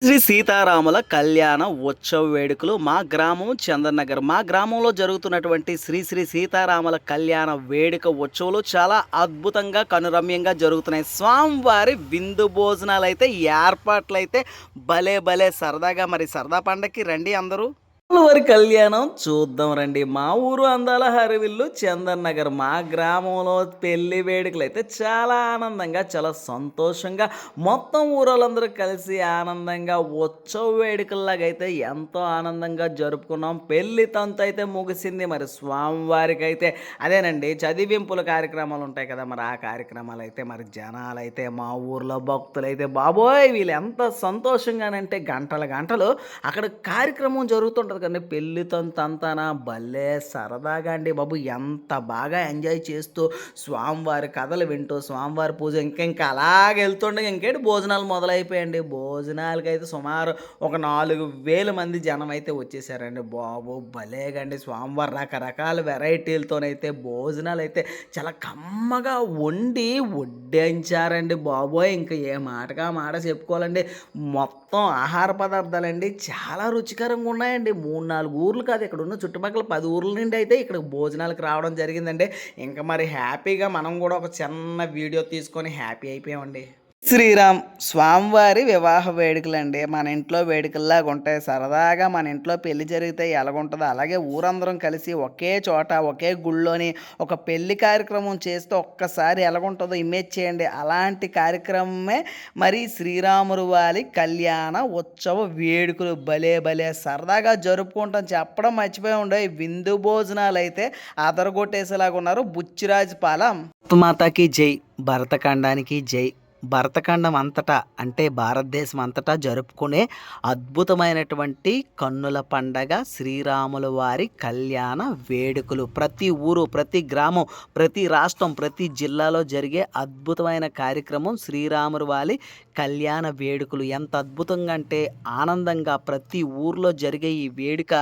శ్రీ సీతారాముల కళ్యాణ ఉత్సవ వేడుకలు మా గ్రామం చందనగర్. మా గ్రామంలో జరుగుతున్నటువంటి శ్రీ శ్రీ సీతారాముల కళ్యాణ వేడుక ఉత్సవాలు చాలా అద్భుతంగా, కనురమ్యంగా జరుగుతున్నాయి. స్వామివారి విందు భోజనాలైతే ఏర్పాట్లయితే భలే భలే సరదాగా, మరి సరదా పండక్కి రండి అందరూ. వారి కళ్యాణం చూద్దాం రండి. మా ఊరు అందాల హరివిల్లు చందన్ నగర్. మా గ్రామంలో పెళ్లి వేడుకలు అయితే చాలా ఆనందంగా, చాలా సంతోషంగా మొత్తం ఊరోళ్ళందరూ కలిసి ఆనందంగా ఉత్సవ వేడుకల్లాగా అయితే ఎంతో ఆనందంగా జరుపుకున్నాం. పెళ్లి తంతు అయితే ముగిసింది. మరి స్వామివారికి అయితే అదేనండి చదివింపుల కార్యక్రమాలు ఉంటాయి కదా, మరి ఆ కార్యక్రమాలు అయితే మరి జనాలు అయితే మా ఊర్లో భక్తులు అయితే బాబోయ్ వీళ్ళు ఎంత సంతోషంగానంటే గంటల గంటలు అక్కడ కార్యక్రమం జరుగుతుంటుంది కానీ పెళ్ళి తంతానా భలే సరదాగా అండి బాబు. ఎంత బాగా ఎంజాయ్ చేస్తూ స్వామివారి కథలు వింటూ స్వామివారి పూజ ఇంకా అలాగే వెళ్తుండగా ఇంకేంటి భోజనాలు మొదలైపోయాయండి. భోజనాలకైతే సుమారు ఒక 4,000 మంది జనం అయితే వచ్చేసారండి బాబు. భలేగండి స్వామివారి రకరకాల వెరైటీలతోనైతే భోజనాలు అయితే చాలా కమ్మగా వండి వడ్డించారండి బాబోయ్. ఇంకా ఏ మాటగా మాట చెప్పుకోవాలండి. మొత్తం ఆహార పదార్థాలండి చాలా రుచికరంగా ఉన్నాయండి. 3-4 ఊర్లు కాదు, ఇక్కడ ఉన్న చుట్టుపక్కల 10 ఊర్ల నుండి అయితే ఇక్కడ భోజనాలకు రావడం జరిగిందండి. ఇంకా మరి హ్యాపీగా మనం కూడా ఒక చిన్న వీడియో తీసుకొని హ్యాపీ అయిపోయామండి. శ్రీరామ్ స్వామివారి వివాహ వేడుకలండి మన ఇంట్లో వేడుకల్లాగా ఉంటాయి. సరదాగా మన ఇంట్లో పెళ్లి జరిగితే ఎలాగుంటుందో అలాగే ఊరందరం కలిసి ఒకే చోట ఒకే గుళ్ళోని ఒక పెళ్లి కార్యక్రమం చేస్తే ఒక్కసారి ఎలాగుంటుందో ఇమేజ్ చేయండి. అలాంటి కార్యక్రమమే మరి శ్రీరాములు వారి కళ్యాణ ఉత్సవ వేడుకలు. భలే భలే సరదాగా జరుపుకుంటాం. చెప్పడం మర్చిపోయి ఉండే విందు భోజనాలు అయితే అదరగొట్టేసేలాగా ఉన్నారు. బుచ్చిరాజుపాలెం మాతాకి జై, భరతఖండానికి జై. భరతఖండం అంతటా అంటే భారతదేశం అంతటా జరుపుకునే అద్భుతమైనటువంటి కన్నుల పండగ శ్రీరాముల వారి కళ్యాణ వేడుకలు. ప్రతి ఊరు, ప్రతి గ్రామం, ప్రతి రాష్ట్రం, ప్రతి జిల్లాలో జరిగే అద్భుతమైన కార్యక్రమం శ్రీరాముల వారి కళ్యాణ వేడుకలు. ఎంత అద్భుతంగా అంటే ఆనందంగా ప్రతి ఊర్లో జరిగే ఈ వేడుక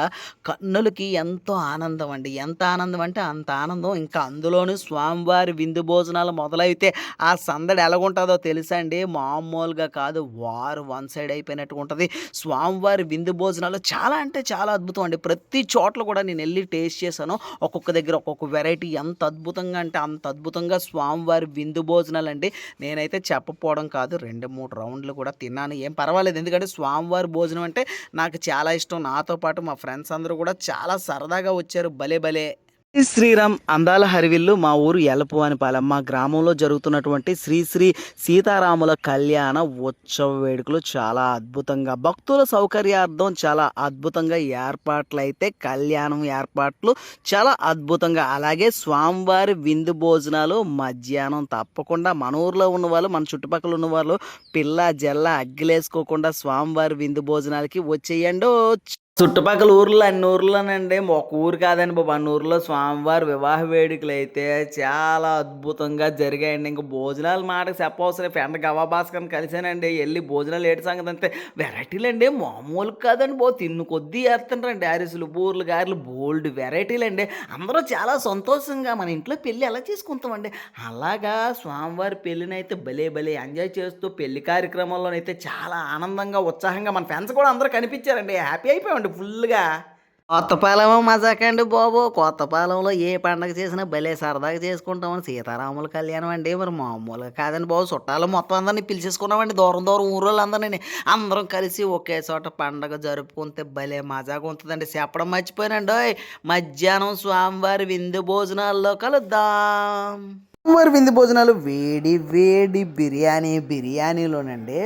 కన్నులకి ఎంతో ఆనందం అండి. ఎంత ఆనందం అంటే అంత ఆనందం. ఇంకా అందులోనూ స్వామివారి విందు భోజనాలు మొదలైతే ఆ సందడి ఎలాగుంటుందో తెలుసా అండి. మామూలుగా కాదు, వారు వన్ సైడ్ అయిపోయినట్టు ఉంటుంది. స్వామివారి విందు భోజనాలు చాలా అంటే చాలా అద్భుతం అండి. ప్రతి చోట్ల కూడా నేను వెళ్ళి టేస్ట్ చేశాను. ఒక్కొక్క దగ్గర ఒక్కొక్క వెరైటీ ఎంత అద్భుతంగా అంటే అంత అద్భుతంగా స్వామివారి విందు భోజనాలు అండి. నేనైతే చెప్పపోవడం కాదు, 2-3 రౌండ్లు కూడా తిన్నాను. ఏం పర్వాలేదు, ఎందుకంటే స్వామివారి భోజనం అంటే నాకు చాలా ఇష్టం. నాతో పాటు మా ఫ్రెండ్స్ అందరూ కూడా చాలా సరదాగా వచ్చారు. భలే భలే. శ్రీరామ్ అందాల హరివిల్లు మా ఊరు ఎలపవానిపాలెం. మా గ్రామంలో జరుగుతున్నటువంటి శ్రీ శ్రీ సీతారాముల కళ్యాణ ఉత్సవ వేడుకలు చాలా అద్భుతంగా భక్తుల సౌకర్యార్థం చాలా అద్భుతంగా ఏర్పాట్లు అయితే కళ్యాణం ఏర్పాట్లు చాలా అద్భుతంగా. అలాగే స్వామివారి విందు భోజనాలు మధ్యాహ్నం తప్పకుండా మన ఊర్లో ఉన్నవాళ్ళు, మన చుట్టుపక్కల ఉన్నవాళ్ళు పిల్ల జల్ల అగ్గిలేసుకోకుండా స్వామివారి విందు భోజనాలకి వచ్చేయండి. చుట్టుపక్కల ఊర్లో అన్ని ఊర్లోనండి, ఒక ఊరు కాదండి బాబు, అన్ని ఊర్లో స్వామివారి వివాహ వేడుకలు అయితే చాలా అద్భుతంగా జరిగాయండి. ఇంక భోజనాలు మాటకు చెప్పవసరం. ఫ్రెండ్ గవా భాస్కర్ని కలిసానండి. వెళ్ళి భోజనాలు ఏడు సంగతి అంతే వెరైటీలు అండి, మామూలు కాదండి బాబు. తిన్ను కొద్దీ వేస్తుంటారండి. అరిసెలు, బూర్లు, గారెలు, బోల్డ్ వెరైటీలు అండి. అందరూ చాలా సంతోషంగా మన ఇంట్లో పెళ్ళి ఎలా చేసుకుంటామండి అలాగా స్వామివారి పెళ్ళినైతే భలే భలే ఎంజాయ్ చేస్తూ పెళ్లి కార్యక్రమంలోనైతే చాలా ఆనందంగా ఉత్సాహంగా మన ఫ్రెండ్స్ కూడా అందరూ కనిపించారండి. హ్యాపీ అయిపోయామండి ఫుల్గా. కొత్తపాలెం మజాకండి బాబు. కొత్తపాలెంలో ఏ పండగ చేసినా భలే సరదాగా చేసుకుంటామని సీతారాముల కళ్యాణం అండి. మరి మామూలుగా కాదండి బాబు. చుట్టాలు మొత్తం అందరినీ పిలిచేసుకున్నామండి. దూరం దూరం ఊరోళ్ళందరినీ అందరం కలిసి ఒకే చోట పండగ జరుపుకుంటే భలే మజాగా ఉంటుందండి. చెప్పడం మర్చిపోయానండి. మధ్యాహ్నం స్వామివారి విందు భోజనాల్లో కలుద్దాం. స్వామివారి విందు భోజనాలు వేడి వేడి బిర్యానీలోనండి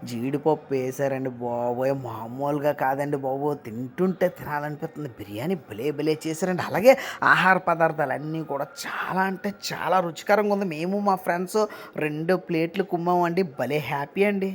జీడిపప్పు వేసారండి బాబోయ్. మామూలుగా కాదండి బాబు. తింటుంటే తినాలనిపిస్తుంది. బిర్యానీ భలే భలే చేశారండి. అలాగే ఆహార పదార్థాలు అన్నీ కూడా చాలా అంటే చాలా రుచికరంగా ఉంది. మేము మా ఫ్రెండ్స్ 2 ప్లేట్లు కుమ్మామండి. భలే హ్యాపీ అండి.